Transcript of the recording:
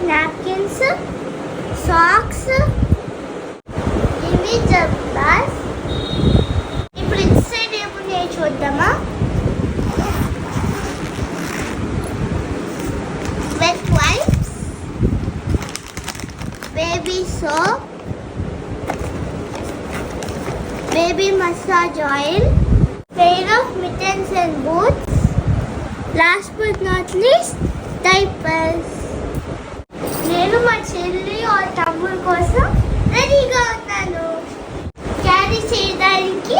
napkins, socks, ఇవి జబ్బాస్. ఇప్పుడు ఇటు సైడ్ ఏమున్నాయో చూద్దామా. Wet wipes, baby soap, baby massage oil, pair of mittens and boots, last but not least diapers. నేను మా చెల్లి తమ్ముడు కోసం రెడీగా ఉన్నాను క్యారీ చేయడానికి